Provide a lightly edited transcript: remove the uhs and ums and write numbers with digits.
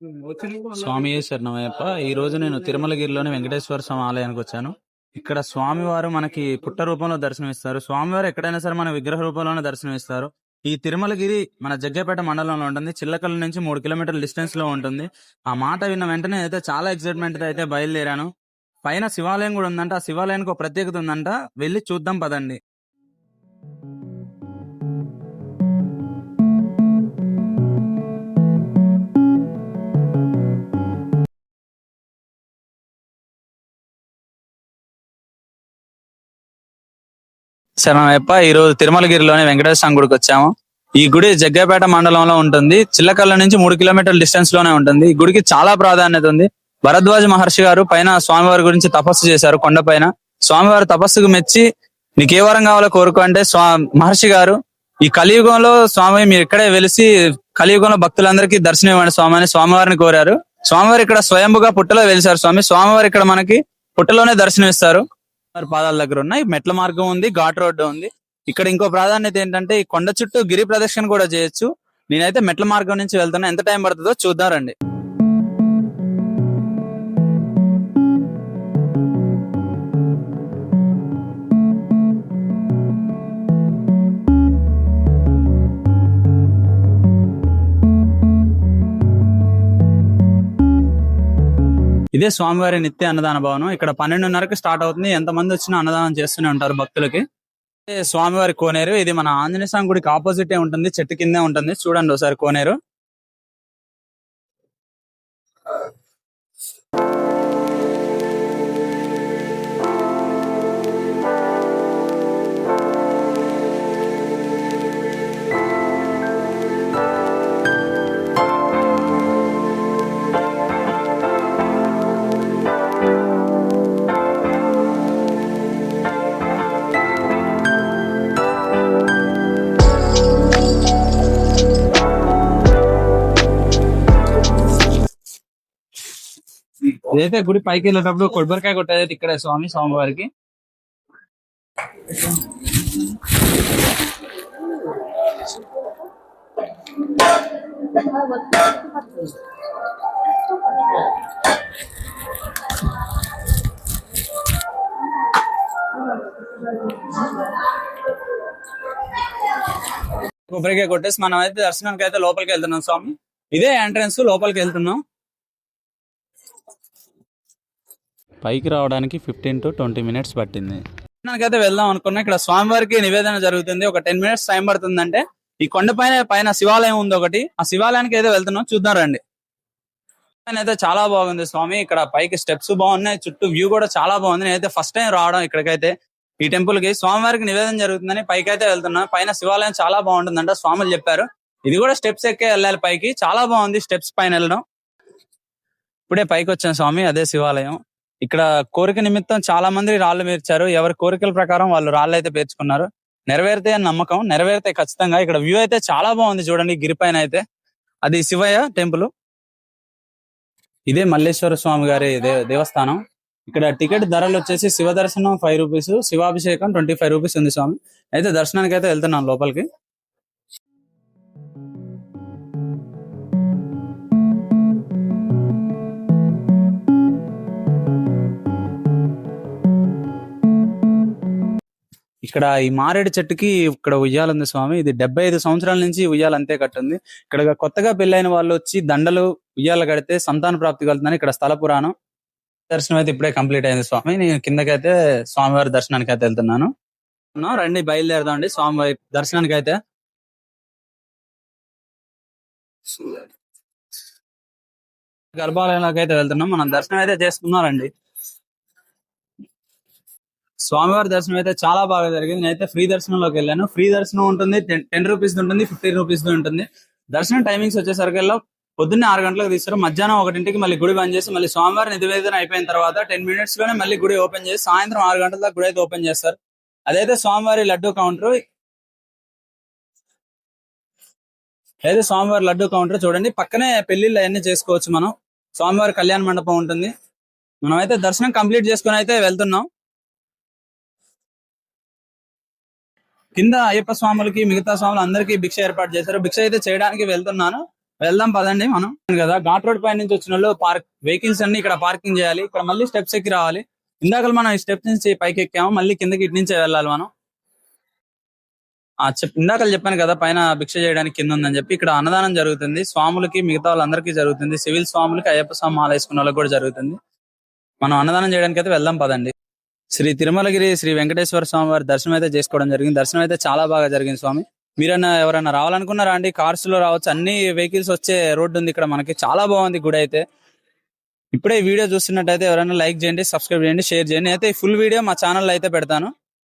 స్వామి శరణమయ్యప్ప. ఈ రోజు నేను తిరుమలగిరిలోని వెంకటేశ్వర స్వామి ఆలయానికి వచ్చాను. ఇక్కడ స్వామివారు మనకి పుట్ట రూపంలో దర్శనమిస్తారు. స్వామివారు ఎక్కడైనా సరే మన విగ్రహ రూపంలోనే దర్శనమిస్తారు. ఈ తిరుమలగిరి మన జగ్గపేట మండలంలో ఉంటుంది. చిల్లకల్లు నుంచి 3 కిలోమీటర్ల డిస్టెన్స్ లో ఉంటుంది. ఆ మాట విన్న వెంటనే అయితే చాలా ఎక్సైట్మెంట్ అయితే బయలుదేరాను. పైన శివాలయం కూడా ఉందంట. ఆ శివాలయానికి ఒక ప్రత్యేకత ఉందంట. వెళ్ళి చూద్దాం పదండి. శరణమయ్యప్ప. ఈ రోజు తిరుమలగిరిలోని వెంకటేశ్వర స్వామి గుడికి వచ్చాము. ఈ గుడి జగ్గపేట మండలంలో ఉంటుంది. చిల్లకల్ల నుంచి 3 కిలోమీటర్ల డిస్టెన్స్ లోనే ఉంటుంది. ఈ గుడికి చాలా ప్రాధాన్యత ఉంది. భరద్వాజ మహర్షి గారు పైన స్వామివారి గురించి తపస్సు చేశారు కొండపైన. స్వామివారి తపస్సుకు మెచ్చి నీకు ఏ వరం కావాలో కోరుకో అంటే మహర్షి గారు ఈ కలియుగంలో స్వామి మీరు ఇక్కడే వెలిసి కలియుగంలో భక్తులందరికీ దర్శనం ఇవ్వండి స్వామి అని స్వామివారిని కోరారు. స్వామివారు ఇక్కడ స్వయంభుగా పుట్టలో వెలిసారు స్వామి. స్వామివారు ఇక్కడ మనకి పుట్టలోనే దర్శనం ఇస్తారు. పాదాల దగ్గర ఉన్నాయి. మెట్ల మార్గం ఉంది, ఘాట్ రోడ్డు ఉంది. ఇక్కడ ఇంకో ప్రాధాన్యత ఏంటంటే ఈ కొండ చుట్టూ గిరి ప్రదక్షిణ కూడా చేయొచ్చు. నేనైతే మెట్ల మార్గం నుంచి వెళ్తాను. ఎంత టైం పడుతుందో చూద్దాం రండి. ఇదే స్వామివారి నిత్య అన్నదాన భవనం. ఇక్కడ 12:30కి స్టార్ట్ అవుతుంది. ఎంతమంది వచ్చినా అన్నదానం చేస్తూనే ఉంటారు భక్తులకి. స్వామివారి కోనేరు ఇది మన ఆంజనేయ స్వామి గుడికి ఆపోజిట్ ఉంటుంది. చెట్టు కిందే ఉంటుంది. చూడండి ఒకసారి కోనేరు. ఇదైతే గుడి పైకి వెళ్ళేటప్పుడు కొబ్బరికాయ కొట్టేది ఇక్కడ స్వామివారికి. కొబ్బరికాయ కొట్టేసి మనం అయితే దర్శనానికి అయితే లోపలికి వెళ్తున్నాం స్వామి. ఇదే ఎంట్రన్స్, లోపలికి వెళ్తున్నాం. పైకి రావడానికి 15 to 20 minutes పట్టింది. అయితే వెళ్దాం అనుకున్నా. ఇక్కడ స్వామివారికి నివేదన జరుగుతుంది. ఒక 10 minutes టైం పడుతుందంటే ఈ కొండ పైన శివాలయం ఉంది ఒకటి. ఆ శివాలయానికి అయితే వెళ్తున్నాం. చూద్దాం రండి. అయితే చాలా బాగుంది స్వామి. ఇక్కడ పైకి స్టెప్స్ బాగున్నాయి. చుట్టూ వ్యూ కూడా చాలా బాగుంది. నేనైతే ఫస్ట్ టైం రావడం ఇక్కడికైతే. ఈ టెంపుల్ కి స్వామివారికి నివేదన జరుగుతుందని పైకి అయితే వెళ్తున్నా. పైన శివాలయం చాలా బాగుంటుందంట స్వాములు చెప్పారు. ఇది కూడా స్టెప్స్ ఎక్కే వెళ్ళాలి పైకి. చాలా బాగుంది స్టెప్స్ పైన వెళ్ళడం. ఇప్పుడే పైకి వచ్చాను స్వామి. అదే శివాలయం. ఇక్కడ కోరిక నిమిత్తం చాలా మంది రాళ్ళు పేర్చారు. ఎవరి కోరికల ప్రకారం వాళ్ళు రాళ్ళు అయితే పేర్చుకున్నారు. నెరవేరుతాయి అని నమ్మకం. నెరవేరుతాయి ఖచ్చితంగా. ఇక్కడ వ్యూ అయితే చాలా బాగుంది చూడండి. గిరిపైన అయితే అది శివయ్య టెంపుల్. ఇదే మల్లేశ్వర స్వామి గారి దేవస్థానం. ఇక్కడ టికెట్ ధరలు వచ్చేసి శివ దర్శనం 5 రూపీస్, శివాభిషేకం 25 రూపీస్ ఉంది స్వామి. అయితే దర్శనానికి అయితే వెళ్తున్నాం లోపలికి. ఇక్కడ ఈ మారేడు చెట్టుకి ఇక్కడ ఉయ్యాలుంది స్వామి. ఇది 75 సంవత్సరాల నుంచి ఉయ్యాలు అంతే కట్టుంది. ఇక్కడ కొత్తగా పెళ్ళైన వాళ్ళు వచ్చి దండలు ఉయ్యాలు కడితే సంతాన ప్రాప్తి కలుగుతుందని ఇక్కడ స్థల పురాణం. దర్శనం అయితే ఇప్పుడే కంప్లీట్ అయింది స్వామి. నేను కిందకైతే స్వామివారి దర్శనానికి అయితే వెళ్తున్నాను. రండి బయలుదేరదాం అండి స్వామివారి దర్శనానికి అయితే. గర్భాలయంలోకి అయితే వెళ్తున్నాం. మనం దర్శనం అయితే చేసుకున్నారండి. స్వామివారి దర్శనం అయితే చాలా బాగా జరిగింది. నేనైతే ఫ్రీ దర్శనంలోకి వెళ్ళాను. ఫ్రీ దర్శనం ఉంటుంది, 10 రూపీస్ ఉంటుంది, 15 రూపీస్ ఉంటుంది. దర్శనం టైమింగ్స్ వచ్చేసరికల్లా పొద్దున్నే 6 గంటలకు తీస్తారు. మధ్యాహ్నం 1ంటికి మళ్ళీ గుడి బంద్ చేసి మళ్ళీ స్వామివారి నివేదన అయిపోయిన తర్వాత 10 minutes లోనే మళ్ళీ గుడి ఓపెన్ చేసి సాయంత్రం 6 గంటల దాకా గుడి అయితే ఓపెన్ చేస్తారు. అదైతే స్వామివారి లడ్డు కౌంటర్. అయితే స్వామివారి లడ్డు కౌంటర్ చూడండి. పక్కనే పెళ్లిళ్ళు అవన్నీ చేసుకోవచ్చు మనం. స్వామివారి కళ్యాణ మండపం ఉంటుంది. మనం అయితే దర్శనం కంప్లీట్ చేసుకుని అయితే వెళ్తున్నాం. కింద అయ్యప్ప స్వాములకి మిగతా స్వాములు అందరికీ భిక్ష ఏర్పాటు చేశారు. భిక్ష అయితే చేయడానికి వెళ్తున్నాను. వెళ్దాం పదండి మనం కదా. ఘాట్ రోడ్ పై నుంచి వచ్చిన వాళ్ళు వెహికల్స్ అన్ని ఇక్కడ పార్కింగ్ చేయాలి. ఇక్కడ మళ్ళీ స్టెప్స్ ఎక్కి రావాలి. ఇందాక మనం ఈ స్టెప్స్ నుంచి పైకి ఎక్కాము, మళ్ళీ కిందకి ఇటు నుంచే వెళ్ళాలి మనం. ఇందాక చెప్పాను కదా పైన భిక్ష చేయడానికి కింద ఉందని చెప్పి. ఇక్కడ అన్నదానం జరుగుతుంది స్వాములకి, మిగతా వాళ్ళందరికీ జరుగుతుంది. సివిల్ స్వాములకి, అయ్యప్ప స్వామి మాల వేసుకున్న వాళ్ళకి కూడా జరుగుతుంది. మనం అన్నదానం చేయడానికి అయితే వెళ్దాం పదండి. శ్రీ తిరుమలగిరి శ్రీ వెంకటేశ్వర స్వామి వారి దర్శనం అయితే చేసుకోవడం జరిగింది. దర్శనం అయితే చాలా బాగా జరిగింది స్వామి. మీరన్నా ఎవరైనా రావాలనుకున్నారా అండి? కార్స్ లో రావచ్చు, అన్ని వెహికల్స్ వచ్చే రోడ్డు ఉంది ఇక్కడ మనకి. చాలా బాగుంది గుడి అయితే. ఇప్పుడే ఈ వీడియో చూస్తున్నట్టయితే ఎవరైనా లైక్ చేయండి, సబ్స్క్రైబ్ చేయండి, షేర్ చేయండి. అయితే ఈ ఫుల్ వీడియో మా ఛానల్లో అయితే పెడతాను.